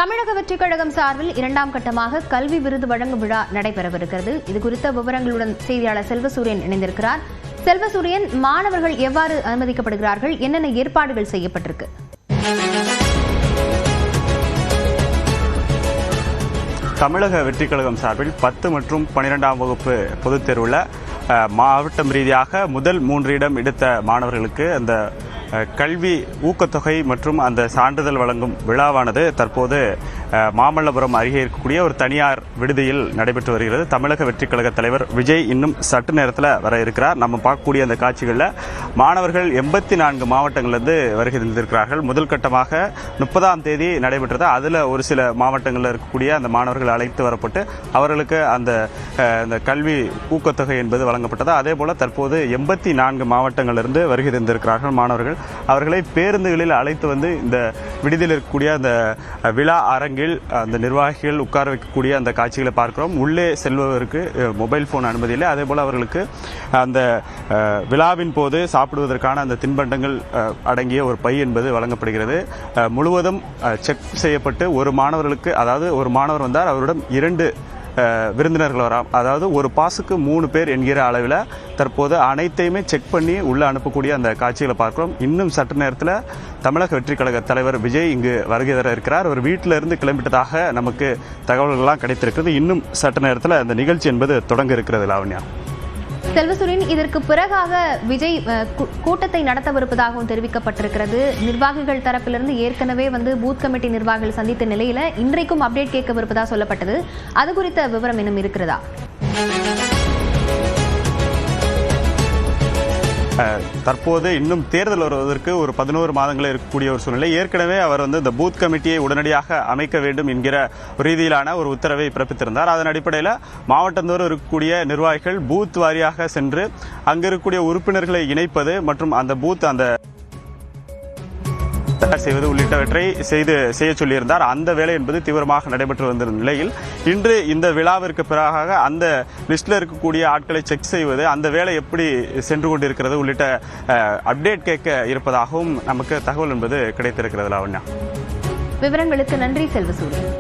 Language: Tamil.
தமிழக வெற்றிக் கழகம் சார்பில் இரண்டாம் கட்டமாக கல்வி விருது வழங்கும் விழா நடைபெறவிருக்கிறது. இதுகுறித்த விவரங்களுடன் செய்தியாளர் செல்வசூரியன் இணைந்திருக்கிறார். செல்வசூரியன், மாணவர்கள் எவ்வாறு அனுமதிக்கப்படுகிறார்கள்? என்னென்ன ஏற்பாடுகள் செய்யப்பட்டிருக்கு? தமிழக வெற்றிக் கழகம் சார்பில் 10 மற்றும் 12ஆம் வகுப்பு பொதுத் தேர்வில் மாவட்டம் ரீதியாக முதல் 3 இடம் எடுத்த மாணவர்களுக்கு அந்த கல்வி ஊக்கத்தொகை மற்றும் அந்த சான்றிதழ் வழங்கும் விழாவானது தற்போது மாமல்லபுரம் அருகே இருக்கக்கூடிய ஒரு தனியார் விடுதியில் நடைபெற்று வருகிறது. தமிழக வெற்றிக் கழக தலைவர் விஜய் இன்னும் சற்று நேரத்தில் வர இருக்கிறார். நம்ம பார்க்கக்கூடிய அந்த காட்சிகளில் மாணவர்கள் 84 மாவட்டங்களிலிருந்து வருகை தந்திருக்கிறார்கள். முதல் கட்டமாக 30ஆம் தேதி நடைபெற்றது. அதில் ஒரு சில மாவட்டங்களில் இருக்கக்கூடிய அந்த மாணவர்கள் அழைத்து வரப்பட்டு அவர்களுக்கு அந்த கல்வி ஊக்கத்தொகை என்பது வழங்கப்பட்டது. அதே போல தற்போது 84 மாவட்டங்களிலிருந்து வருகை தந்திருக்கிறார்கள் மாணவர்கள். அவர்களை பேருந்துகளில் அழைத்து வந்து இந்த விடுதியில் இருக்கக்கூடிய அந்த விழா அரங்கில் அந்த நிர்வாகிகள் உட்கார வைக்கக்கூடிய அந்த காட்சிகளை பார்க்கிறோம். உள்ளே செல்பவருக்கு மொபைல் போன் அனுமதி இல்லை. அதே போல அவர்களுக்கு அந்த விழாவின் போது சாப்பிடுவதற்கான அந்த தின்பண்டங்கள் அடங்கிய ஒரு பை என்பது வழங்கப்படுகிறது. முழுவதும் செக் செய்யப்பட்டு ஒரு மாணவர்களுக்கு, அதாவது ஒரு மாணவர் வந்தார், அவரிடம் 2 விருந்தினர்கள் வராம், அதாவது ஒரு பாஸுக்கு 3 பேர் என்கிற அளவில் தற்போது அனைத்தையுமே செக் பண்ணி உள்ள அனுப்பக்கூடிய அந்த காட்சிகளை பார்க்கிறோம். இன்னும் சற்று நேரத்தில் தமிழக வெற்றிக் கழக தலைவர் விஜய் இங்கு வருகை தர இருக்கிறார். ஒரு வீட்டில இருந்து கிளம்பிட்டதாக நமக்கு தகவல்கள்லாம் கிடைத்திருக்கிறது. இன்னும் சற்று நேரத்தில் அந்த நிகழ்ச்சி என்பது தொடங்க இருக்கிறது. லாவண்யா, செல்வசூரியன், இதற்கு பிறகாக விஜய் கூட்டத்தை நடத்தவிருப்பதாகவும் தெரிவிக்கப்பட்டிருக்கிறது. நிர்வாகிகள் தரப்பிலிருந்து ஏற்கனவே பூத் கமிட்டி நிர்வாகிகள் சந்தித்த நிலையில இன்றைக்கும் அப்டேட் கேட்கவிருப்பதாக சொல்லப்பட்டது. அது குறித்த விவரம் இன்னும் இருக்கிறதா? தற்போது இன்னும் தேர்தல் வருவதற்கு ஒரு 11 மாதங்கள் இருக்கக்கூடிய ஒரு சூழ்நிலை. ஏற்கனவே அவர் இந்த பூத் கமிட்டியை உடனடியாக அமைக்க வேண்டும் என்கிற ரீதியிலான ஒரு உத்தரவை பிறப்பித்திருந்தார். அதன் அடிப்படையில் மாவட்டந்தோறும் இருக்கக்கூடிய நிர்வாகிகள் பூத் வாரியாக சென்று அங்கு இருக்கக்கூடிய உறுப்பினர்களை இணைப்பது மற்றும் அந்த பூத் அந்த செய்வது உள்ளிட்டவற்றை செய்ய சொல்லியிருந்தார். அந்த வேலை என்பது தீவிரமாக நடைபெற்று வந்த நிலையில் இன்று இந்த விழாவிற்கு பிறகாக அந்த லிஸ்ட்ல இருக்கக்கூடிய ஆட்களை செக் செய்வது, அந்த வேலை எப்படி சென்று கொண்டிருக்கிறது உள்ளிட்ட அப்டேட் கேட்க இருப்பதாகவும் நமக்கு தகவல் என்பது கிடைத்திருக்கிறது. லாவண்யா, விவரங்களுக்கு நன்றி செல்வசூரியன்.